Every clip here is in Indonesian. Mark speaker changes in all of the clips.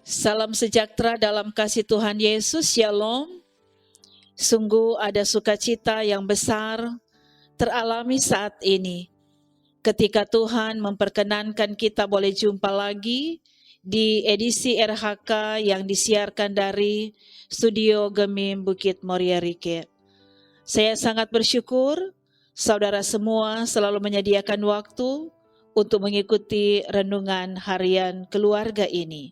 Speaker 1: Salam sejahtera dalam kasih Tuhan Yesus, Shalom. Sungguh ada sukacita yang besar teralami saat ini ketika Tuhan memperkenankan kita boleh jumpa lagi di edisi RHK yang disiarkan dari Studio Gemim Bukit Moria Rike. Saya sangat bersyukur saudara semua selalu menyediakan waktu untuk mengikuti renungan harian keluarga ini.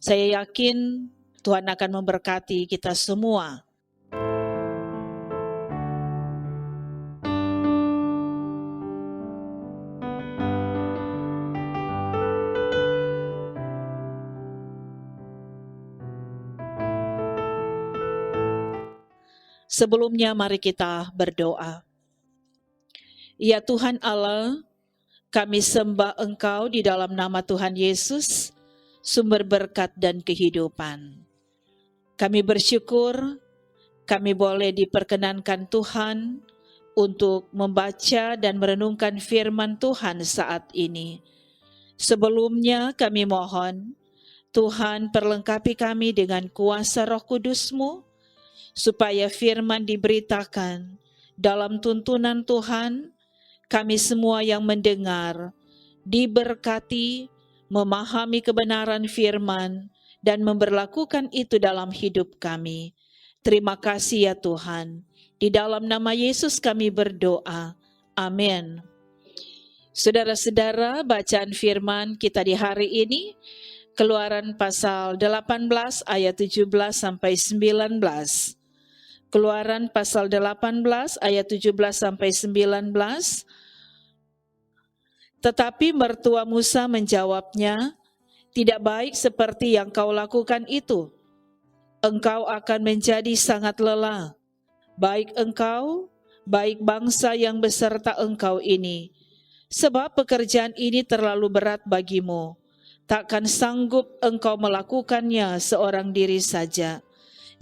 Speaker 1: Saya yakin Tuhan akan memberkati kita semua. Sebelumnya mari kita berdoa. Ya Tuhan Allah, kami sembah Engkau di dalam nama Tuhan Yesus, sumber berkat dan kehidupan. Kami bersyukur kami boleh diperkenankan Tuhan untuk membaca dan merenungkan firman Tuhan saat ini. Sebelumnya kami mohon Tuhan perlengkapi kami dengan kuasa Roh Kudus-Mu, supaya firman diberitakan dalam tuntunan Tuhan, kami semua yang mendengar diberkati, memahami kebenaran firman, dan memberlakukan itu dalam hidup kami. Terima kasih ya Tuhan. Di dalam nama Yesus kami berdoa. Amin. Saudara-saudara, bacaan firman kita di hari ini, Keluaran pasal 18 ayat 17 sampai 19. Keluaran pasal 18 ayat 17 sampai 19. Tetapi mertua Musa menjawabnya, "Tidak baik seperti yang kau lakukan itu. Engkau akan menjadi sangat lelah, baik engkau, baik bangsa yang beserta engkau ini. Sebab pekerjaan ini terlalu berat bagimu. Takkan sanggup engkau melakukannya seorang diri saja.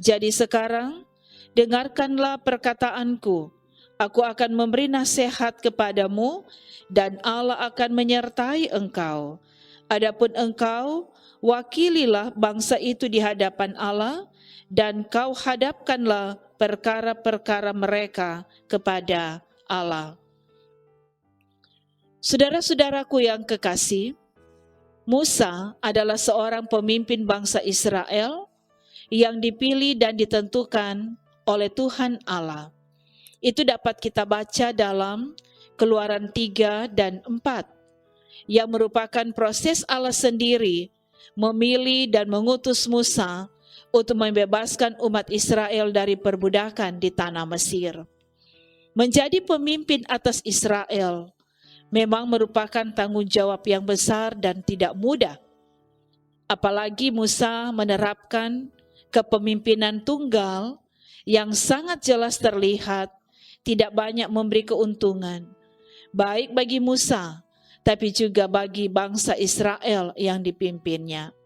Speaker 1: Jadi sekarang, dengarkanlah perkataanku. Aku akan memberi nasihat kepadamu, dan Allah akan menyertai engkau. Adapun engkau, wakililah bangsa itu di hadapan Allah, dan kau hadapkanlah perkara-perkara mereka kepada Allah." Saudara-saudaraku yang kekasih, Musa adalah seorang pemimpin bangsa Israel yang dipilih dan ditentukan oleh Tuhan Allah. Itu dapat kita baca dalam Keluaran 3 dan 4, yang merupakan proses Allah sendiri memilih dan mengutus Musa untuk membebaskan umat Israel dari perbudakan di tanah Mesir. Menjadi pemimpin atas Israel memang merupakan tanggung jawab yang besar dan tidak mudah. Apalagi Musa menerapkan kepemimpinan tunggal yang sangat jelas terlihat tidak banyak memberi keuntungan, baik bagi Musa, tapi juga bagi bangsa Israel yang dipimpinnya.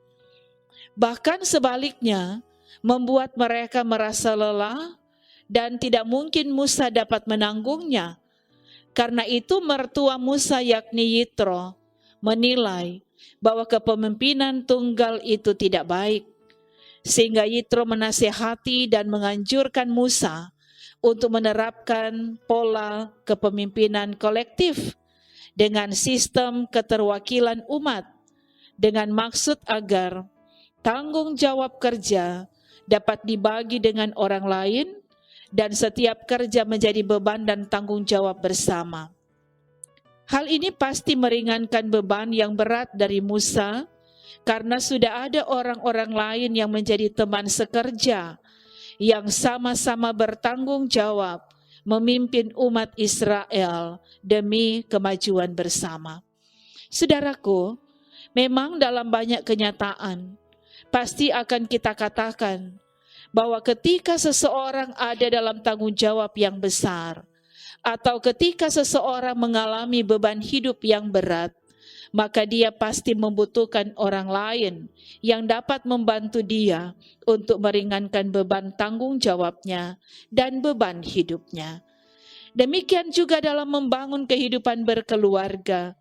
Speaker 1: Bahkan sebaliknya, membuat mereka merasa lelah dan tidak mungkin Musa dapat menanggungnya. Karena itu mertua Musa yakni Yitro menilai bahwa kepemimpinan tunggal itu tidak baik. Sehingga Yitro menasihati dan menganjurkan Musa untuk menerapkan pola kepemimpinan kolektif dengan sistem keterwakilan umat, dengan maksud agar tanggung jawab kerja dapat dibagi dengan orang lain dan setiap kerja menjadi beban dan tanggung jawab bersama. Hal ini pasti meringankan beban yang berat dari Musa, karena sudah ada orang-orang lain yang menjadi teman sekerja, yang sama-sama bertanggung jawab memimpin umat Israel demi kemajuan bersama. Saudaraku, memang dalam banyak kenyataan, pasti akan kita katakan bahwa ketika seseorang ada dalam tanggung jawab yang besar, atau ketika seseorang mengalami beban hidup yang berat, maka dia pasti membutuhkan orang lain yang dapat membantu dia untuk meringankan beban tanggung jawabnya dan beban hidupnya. Demikian juga dalam membangun kehidupan berkeluarga.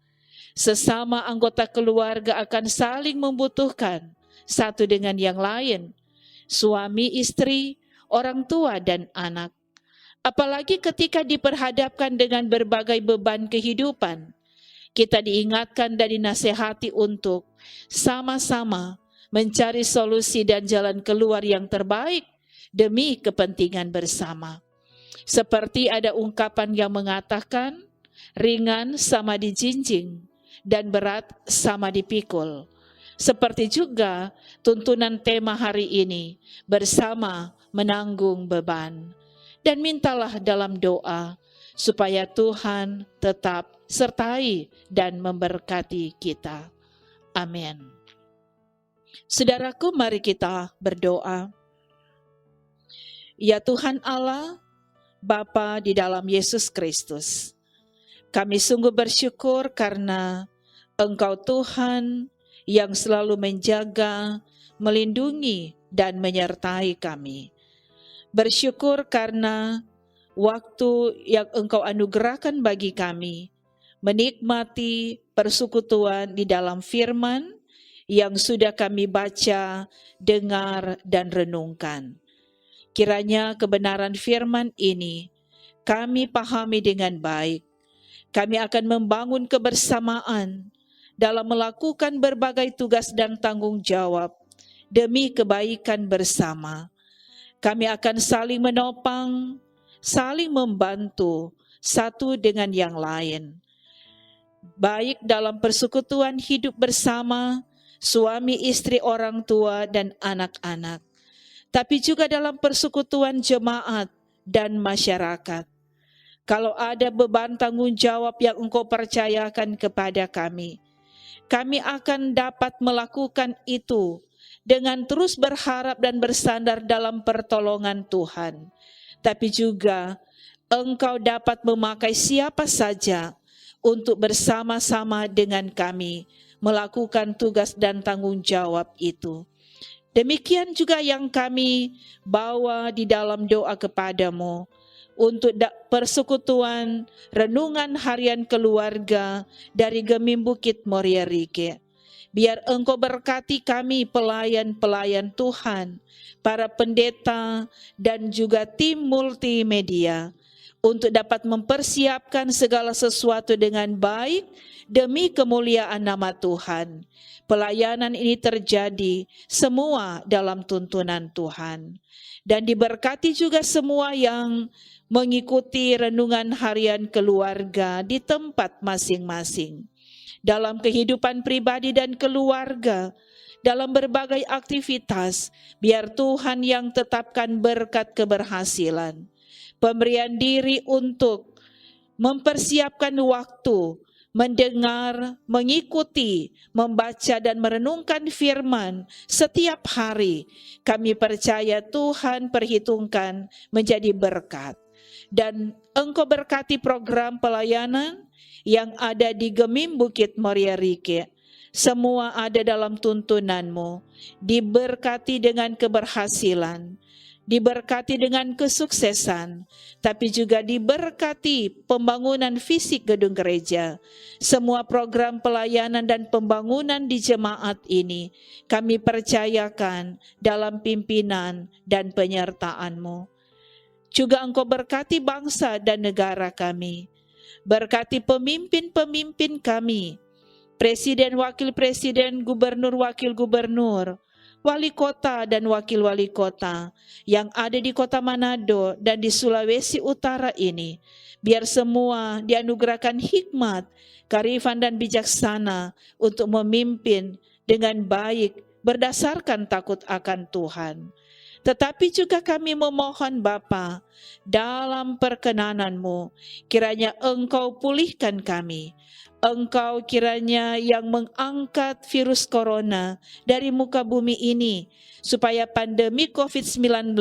Speaker 1: Sesama anggota keluarga akan saling membutuhkan satu dengan yang lain, suami istri, orang tua dan anak. Apalagi ketika diperhadapkan dengan berbagai beban kehidupan, kita diingatkan dan dinasehati untuk sama-sama mencari solusi dan jalan keluar yang terbaik demi kepentingan bersama. Seperti ada ungkapan yang mengatakan, ringan sama dijinjing dan berat sama dipikul. Seperti juga tuntunan tema hari ini, bersama menanggung beban. Dan mintalah dalam doa supaya Tuhan tetap sertai dan memberkati kita. Amin. Saudaraku, mari kita berdoa. Ya Tuhan Allah, Bapa di dalam Yesus Kristus, kami sungguh bersyukur karena Engkau Tuhan yang selalu menjaga, melindungi, dan menyertai kami. Bersyukur karena waktu yang Engkau anugerahkan bagi kami, menikmati persekutuan di dalam firman yang sudah kami baca, dengar, dan renungkan. Kiranya kebenaran firman ini kami pahami dengan baik. Kami akan membangun kebersamaan dalam melakukan berbagai tugas dan tanggung jawab demi kebaikan bersama. Kami akan saling menopang, saling membantu satu dengan yang lain. Baik dalam persekutuan hidup bersama, suami istri, orang tua, dan anak-anak. Tapi juga dalam persekutuan jemaat dan masyarakat. Kalau ada beban tanggung jawab yang Engkau percayakan kepada kami akan dapat melakukan itu dengan terus berharap dan bersandar dalam pertolongan Tuhan. Tapi juga Engkau dapat memakai siapa saja untuk bersama-sama dengan kami melakukan tugas dan tanggung jawab itu. Demikian juga yang kami bawa di dalam doa kepadamu untuk persekutuan renungan harian keluarga dari Gemim Bukit Moria Rike. Biar Engkau berkati kami pelayan-pelayan Tuhan, para pendeta dan juga tim multimedia untuk dapat mempersiapkan segala sesuatu dengan baik demi kemuliaan nama Tuhan. Pelayanan ini terjadi semua dalam tuntunan Tuhan. Dan diberkati juga semua yang mengikuti renungan harian keluarga di tempat masing-masing. Dalam kehidupan pribadi dan keluarga, dalam berbagai aktivitas, biar Tuhan yang tetapkan berkat keberhasilan. Pemberian diri untuk mempersiapkan waktu, mendengar, mengikuti, membaca dan merenungkan firman setiap hari. Kami percaya Tuhan perhitungkan menjadi berkat. Dan Engkau berkati program pelayanan yang ada di Gemim Bukit Moria Rike. Semua ada dalam tuntunan-Mu, diberkati dengan keberhasilan, diberkati dengan kesuksesan, tapi juga diberkati pembangunan fisik gedung gereja. Semua program pelayanan dan pembangunan di jemaat ini kami percayakan dalam pimpinan dan penyertaan-Mu. Juga Engkau berkati bangsa dan negara kami. Berkati pemimpin-pemimpin kami, presiden, wakil presiden, gubernur, wakil gubernur, wali kota dan wakil wali kota yang ada di kota Manado dan di Sulawesi Utara ini. Biar semua dianugerahkan hikmat, kearifan dan bijaksana untuk memimpin dengan baik berdasarkan takut akan Tuhan. Tetapi juga kami memohon Bapa, dalam perkenanan-Mu, kiranya Engkau pulihkan kami. Engkau kiranya yang mengangkat virus corona dari muka bumi ini, supaya pandemi COVID-19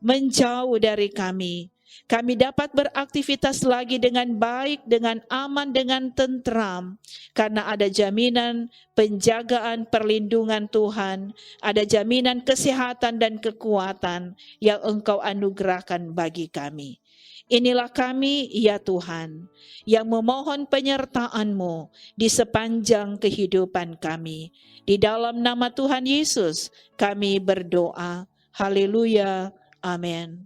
Speaker 1: menjauh dari kami. Kami dapat beraktivitas lagi dengan baik, dengan aman, dengan tentram. Karena ada jaminan penjagaan perlindungan Tuhan, ada jaminan kesehatan dan kekuatan yang Engkau anugerahkan bagi kami. Inilah kami, ya Tuhan, yang memohon penyertaan-Mu di sepanjang kehidupan kami. Di dalam nama Tuhan Yesus kami berdoa. Haleluya. Amin.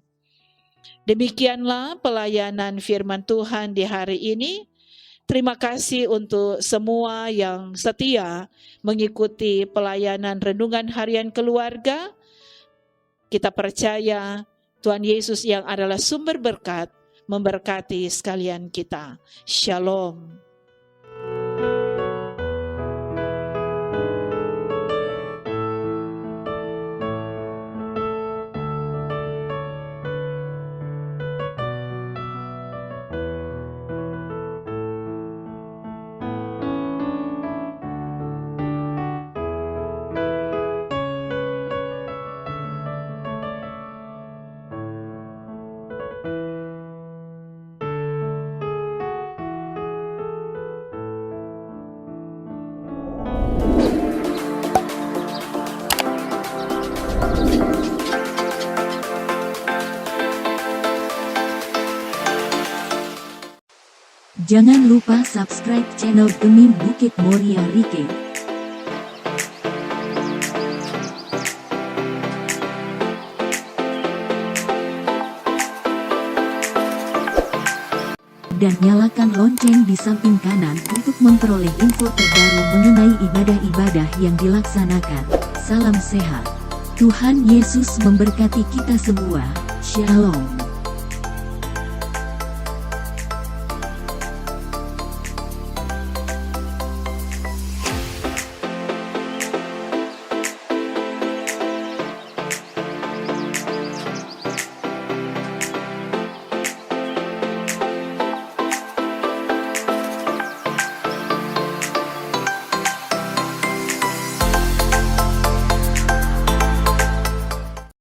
Speaker 1: Demikianlah pelayanan firman Tuhan di hari ini. Terima kasih untuk semua yang setia mengikuti pelayanan renungan harian keluarga. Kita percaya Tuhan Yesus yang adalah sumber berkat memberkati sekalian kita. Shalom.
Speaker 2: Jangan lupa subscribe channel Demi Bukit Moria Rike. Dan nyalakan lonceng di samping kanan untuk memperoleh info terbaru mengenai ibadah-ibadah yang dilaksanakan. Salam sehat. Tuhan Yesus memberkati kita semua. Shalom.